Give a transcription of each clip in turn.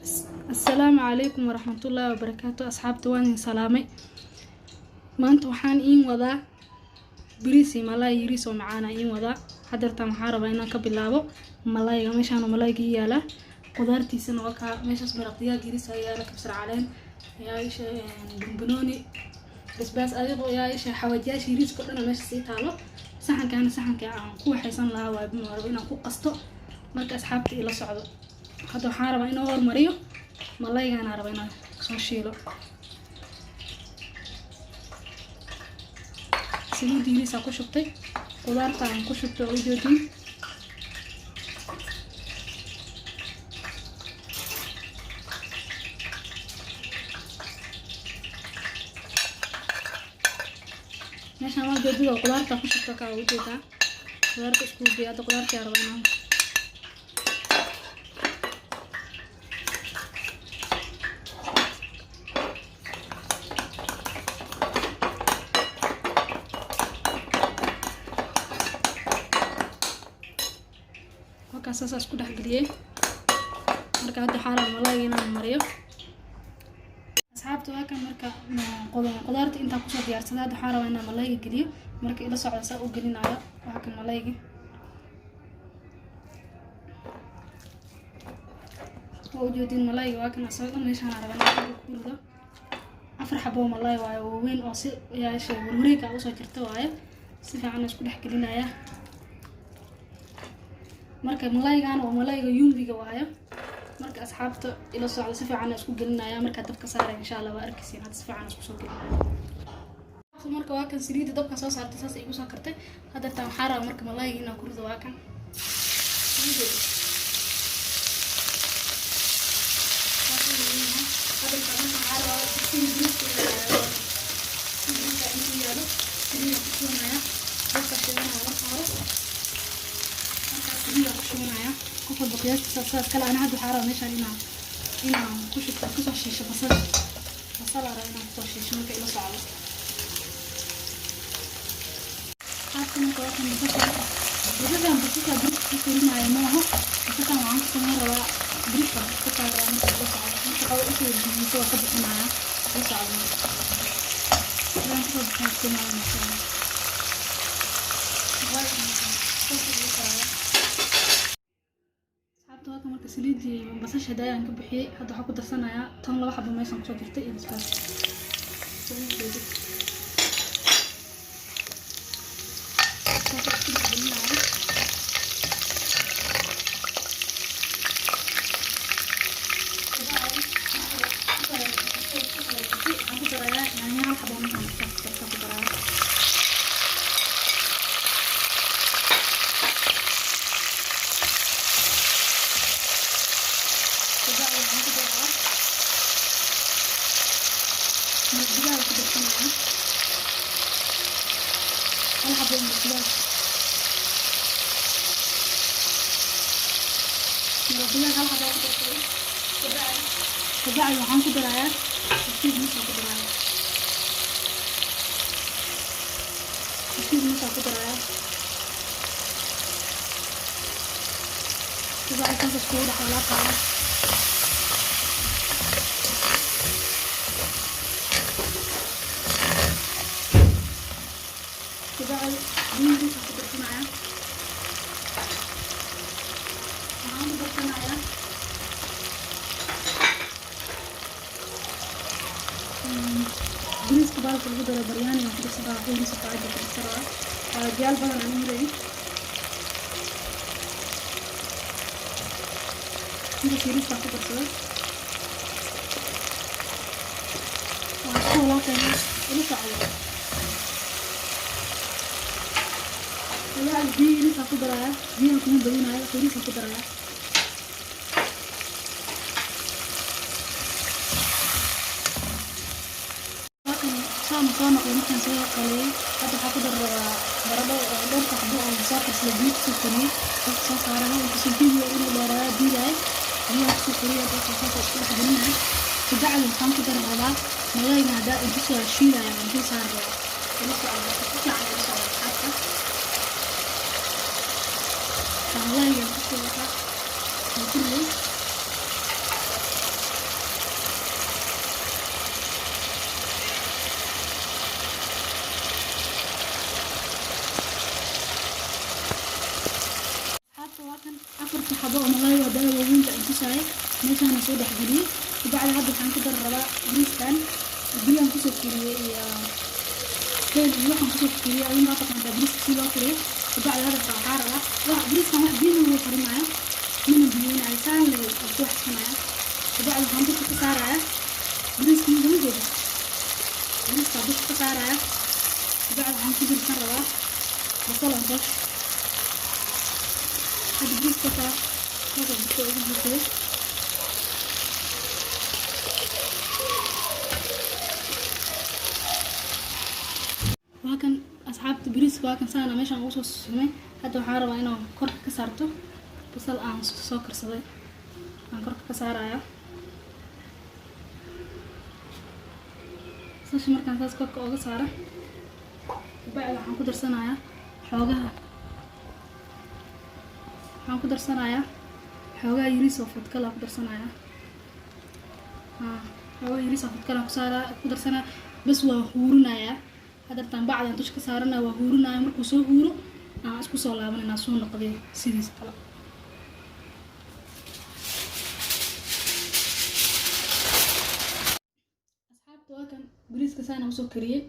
السلام عليكم ورحمة الله وبركاته أصحاب تواني سلامي. ما أنت وحان إين وضع بريسي ملاي يريسو معانا إين وضع حضرت محاربة إنا كبلابو ملاي ميشانو ملاي يالا قدرتي سنوكا ميشاس مرقديا يريسا يالا كبسر علين يا إيش بنبنوني بس أديقو يا إيش حواجاش يريس كلنا ميشا سيتالو سحن كان كوا حيسان لها وابن كو قسطو مركا أصحابتي إلا صعدو هذا محاربة إنا هور مريو ملاي أنا ربنا خشيله سيدي ديني ساكو شبتي قدار طعم كو شبتي ويدودين ماشي ما جديد قدار طعم كو شبتي كا ويدودا قدار كسكو بيا قدار كي ربنا كاساس اسكو دحغليه marka hada xaaran malaay inaan mariyo asxaabtu waa kan marka qudaarta inta ku soo diyaarsada hada xaaran inaan malaay galiyo marka ila socdo saa u galinayo waa kan malaayga oo joodin malaay waa kan asoo meeshaan rabana ku rido afar xabo malaay waayo weyn oo si yaashay wareega u soo jirto waayo si fiican isku dhaxgelinaya marka malaaygan waa malaayga yumbiga waayo marka asxaabta ila socdo si fiican isku gelinaya marka dabka saaray insha Allah waa arkaysiin hada si fiican isku soo gelinaya marka waa kan saliida dabka soo saartay saas ay igu soo kartay hada taan xara marka malaayga inaan ku rido waa kan كل بقيات صار كلا أنا هذا حارة مش علينا هنا كوش عشيش بصل على هنا كوش عشيش ما كإله صعب هذا من كلام إذا كان بسيطة بريك كثير معي ما هو إذا كان عن سمرة بريك كثير معي ما صعب مش قوي كثير بيسوي خبز معي ما صعب إذا كان بسيطة معي ما شاء الله marka saliidii basasha daayaan ka bixiyay hadda waxa ku darsanayaa tan laba xabo meeshan ku soo dirtay iyo basbaas كبعد وحان كدرايا كثير مش كدرايا كثير مش كدرايا كبعد كذا شهور حوالات على كبعد مين مش كدرايا معايا معاهم بس معايا بريس كبار في الغداء برياني وفي الصباح في الصباح في الصباح ديال بدن عمري كده سيريس تحت الصباح وعشان واقع لسه عايز لا دي لسه قدرة دي هتكون بدونها سيريس قدرة مكانه وممكن نسوي قليل هذا حقدر برضه دور تحضير المساقط للبيت سكري صوص عربي وتسجيل يقول له دي راي هي سكرية ده صوص أشكال حدنا تجعل الخام كده الغلاء ملاي هذا الجسر الشيلة يعني في صار لسه على تطلع على لسه على حتى فملاي الجسر ده كله meeshaan soo dhaxgeliyay bacda hadda waxaan ku dar rabaa bariiskan biyan ku soo kariye iyo keen iyo waxaan ku soo kariye ayuu ma taqaan bariis si loo kariyo bacda hadda waxaan rabaa wax bariiskan wax biyo lagu karinaayo min biyo ay saan lagu wax sanaya bacda waxaan ku saaraya bariiskan ma jeedo bariiska ku saaraya bacda waxaan ku dirsan rabaa basal aan bash هذا بيس كذا هذا بيسوي كذا وهكذا أصحاب بريس وهكذا سانا ماشي عن وصل السماء هذا حارة وأنا كرك كسرته بصل عن سكر صغير عن كرك كسرها صش مركز ناس كرك أو كسرة وبعد عن قدر صناعة حوجها waxaan ku darsanayaa xoogaa yiriis oo fadkala ku darsanayaa xoogaa yiriis oo fadkala ku darsanaa bas waa huurinayaa hadartan bacdan tush ka saarana waa huurinayaa markuu soo huuro aan isku soo laabanayna soo noqday sidiis kala asxaabta waa kan bariiska saana u soo kariyay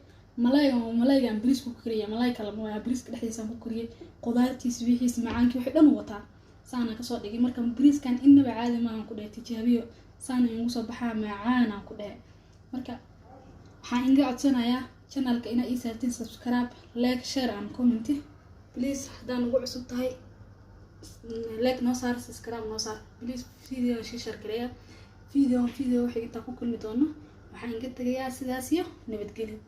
malaygan bariisku ku kariyay malay kala ma bariiska dhexdiisa ku kariyay qudaartiisa wixiisa macaanki wixii dhan wataa saana ka soo dhigay marka bariiskan inaba caadi ma aan ku dheey tijaabiyo saana inuu soo baxaa macaan aan ku dheey marka waxaan inga codsanayaa channelka ina ii saartiin subscribe like share and comment please hadaan ugu cusub tahay like noo saar subscribe noo saar please video share gareeya video wixii inta ku kulmi doono waxaan inga tagayaa sidaas iyo nabadgelyo